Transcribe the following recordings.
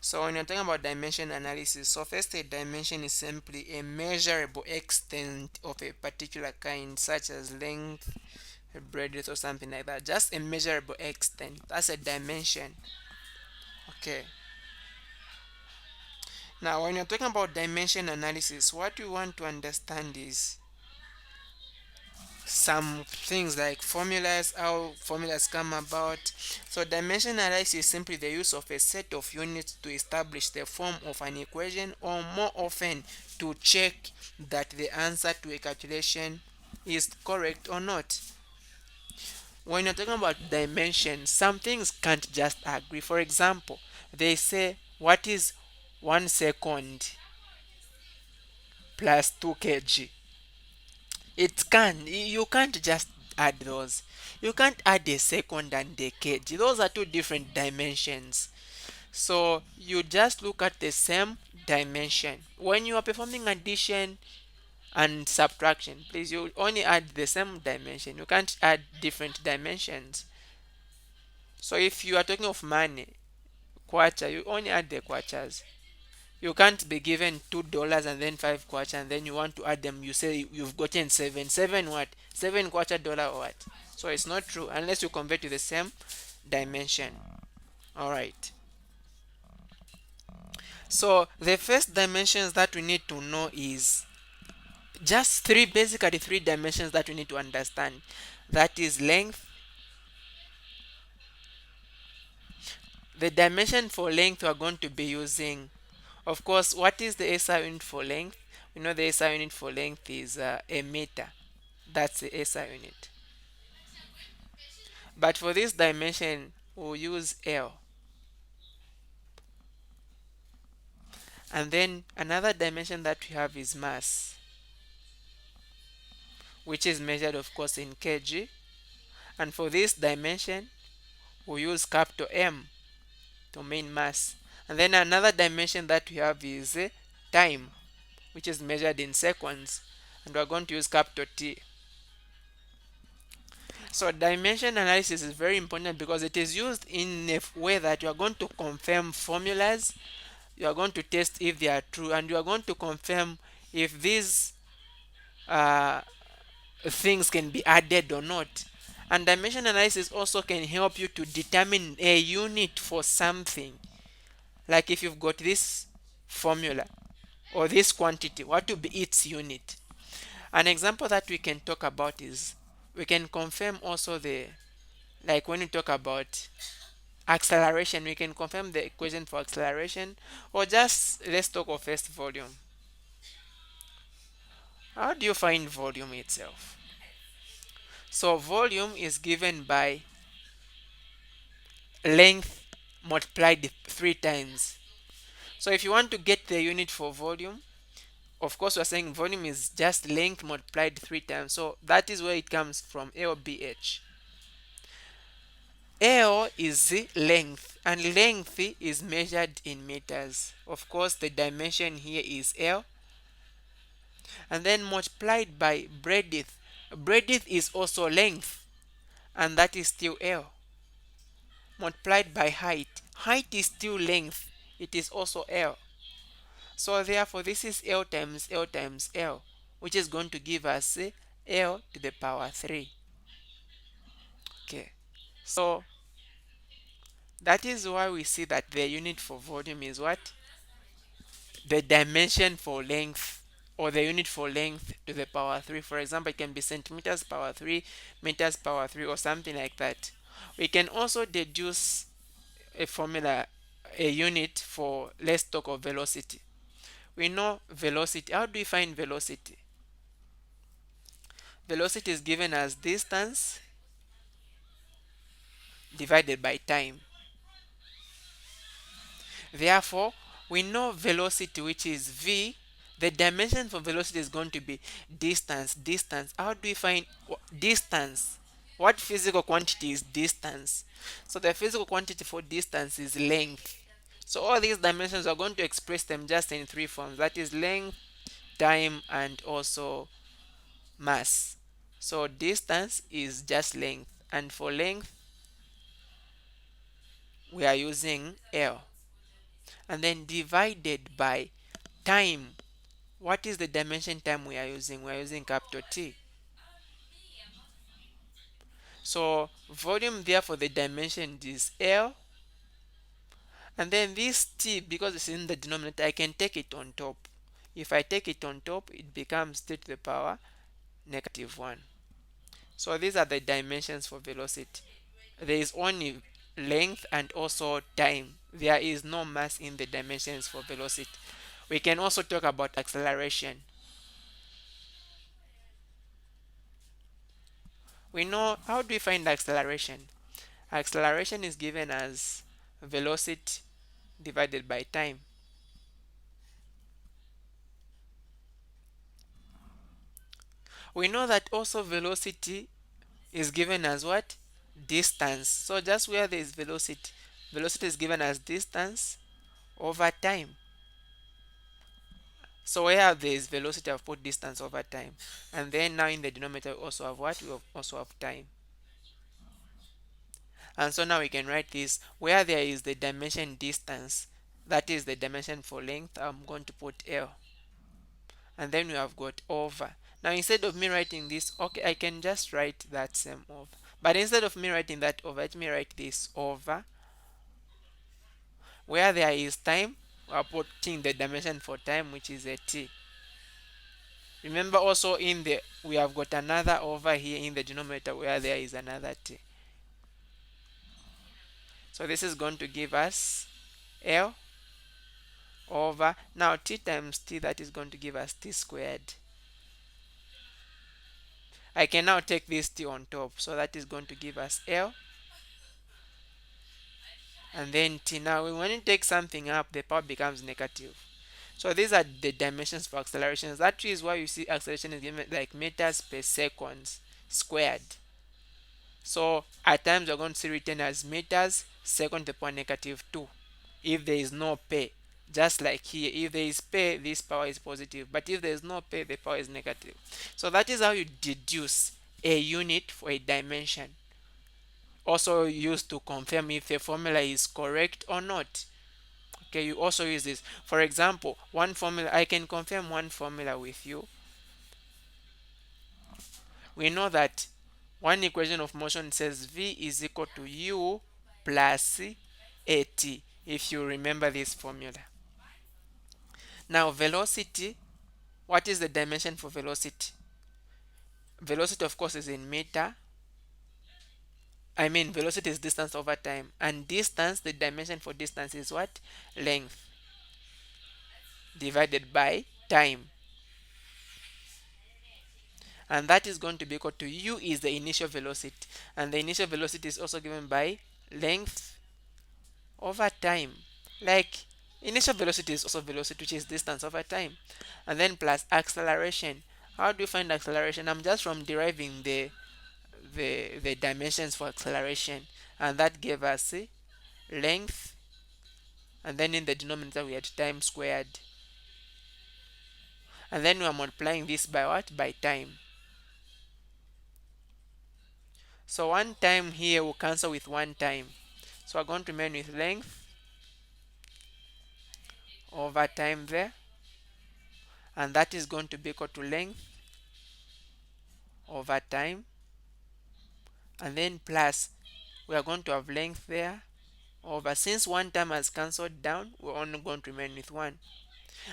So when you're talking about dimension analysis, so first a dimension is simply a measurable extent of a particular kind, such as length, breadth, or something like that. Just a measurable extent. That's a dimension. Okay. Now, when you're talking about dimension analysis, what you want to understand is some things like formulas, how formulas come about. So dimension analysis is simply the use of a set of units to establish the form of an equation, or more often to check that the answer to a calculation is correct or not. When you're talking about dimensions, some things can't just agree. For example, they say what is 1 second plus 2 kg. It can. You can't just add those. You can't add a second and a kg. Those are two different dimensions. So you just look at the same dimension. When you are performing addition and subtraction, please, you only add the same dimension. You can't add different dimensions. So if you are talking of money, kwacha, you only add the kwachas. You can't be given $2 and then five kwacha and then you want to add them. You say you've gotten seven. Seven what? Seven kwacha dollar or what? So it's not true unless you convert to the same dimension. All right. So the first dimensions that we need to know is just three, basically three dimensions that we need to understand. That is length. The dimension for length we are going to be using, of course, what is the SI unit for length? We know the SI unit for length is a meter. That's the SI unit. But for this dimension, we'll use L. And then another dimension that we have is mass, which is measured, of course, in kg. And for this dimension, we'll use capital M to mean mass. And then another dimension that we have is time, which is measured in seconds. And we're going to use capital T. So dimension analysis is very important because it is used in a way that you are going to confirm formulas, you are going to test if they are true, and you are going to confirm if these uh, things can be added or not. And dimension analysis also can help you to determine a unit for something. Like if you've got this formula or this quantity, what will be its unit? An example that we can talk about is we can confirm also the, like when we talk about acceleration, we can confirm the equation for acceleration, or just let's talk of first volume. How do you find volume itself? So volume is given by length multiplied three times. So if you want to get the unit for volume, of course we're saying volume is just length multiplied three times. So that is where it comes from, LBH. L is the length, and length is measured in meters. Of course, the dimension here is L, and then multiplied by breadth. Breadth is also length, and that is still L. Multiplied by height. Height is still length, it is also L. So therefore, this is L times L times L, which is going to give us L to the power 3. Okay, so that is why we see that the unit for volume is what? The dimension for length, or the unit for length to the power 3. For example, it can be centimeters power 3, meters power 3, or something like that. We can also deduce a formula, a unit for, let's talk of velocity. We know velocity. How do we find velocity? Velocity is given as distance divided by time. Therefore, we know velocity, which is v. The dimension for velocity is going to be distance. Distance. How do we find distance? What physical quantity is distance? So the physical quantity for distance is length. So all these dimensions are going to express them just in three forms. That is length, time, and also mass. So distance is just length, and for length we are using L. and then divided by time. What is the dimension time we are using? We are using capital T. So volume, therefore the dimension is L, and then this T, because it's in the denominator, I can take it on top. If I take it on top, it becomes T to the power negative 1. So these are the dimensions for velocity. There is only length and also time. There is no mass in the dimensions for velocity. We can also talk about acceleration. We know, how do we find acceleration? Acceleration is given as velocity divided by time. We know that also velocity is given as what? Distance. So just where there is velocity, velocity is given as distance over time. So where there is velocity, I've put distance over time. And then now in the denominator we also have what? We also have time. And so now we can write this, where there is the dimension distance, that is the dimension for length, I'm going to put L. And then we have got over. Now instead of me writing this, okay, I can just write that same over. But instead of me writing that over, let me write this over. Where there is time, we are putting the dimension for time, which is a T. Remember also in the, we have got another over here in the denominator where there is another T. So this is going to give us L over, now T times T, that is going to give us T squared. I can now take this T on top, so that is going to give us L and then T. Now when you take something up, the power becomes negative. So these are the dimensions for accelerations. That is why you see acceleration is given like meters per second squared. So at times we're going to see written as meters second to the power negative 2 if there is no pay. Just like here, if there is pay, this power is positive, but if there is no pay, the power is negative. So that is how you deduce a unit for a dimension. Also used to confirm if the formula is correct or not. Okay, you also use this. For example, one formula, I can confirm one formula with you. We know that one equation of motion says V is equal to U plus AT, if you remember this formula. Now velocity, what is the dimension for velocity? Velocity of course is in meter. I mean velocity is distance over time, and distance, the dimension for distance is what? Length divided by time. And that is going to be equal to U is the initial velocity, and the initial velocity is also given by length over time. Like initial velocity is also velocity, which is distance over time, and then plus acceleration. How do you find acceleration? I'm just from deriving the dimensions for acceleration, and that gave us length, and then in the denominator we had time squared, and then we are multiplying this by what? By time. So one time here will cancel with one time, so we're going to remain with length over time there, and that is going to be equal to length over time, and then plus we are going to have length there over, since one time has cancelled down, we're only going to remain with one.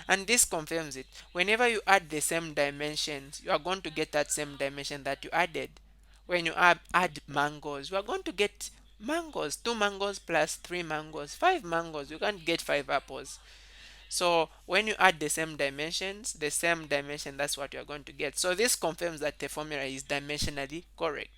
And this confirms it. Whenever you add the same dimensions, you are going to get that same dimension that you added. When you add mangoes, you are going to get mangoes. 2 mangoes plus 3 mangoes, 5 mangoes. You can't get 5 apples. So when you add the same dimensions, the same dimension, that's what you're going to get. So this confirms that the formula is dimensionally correct.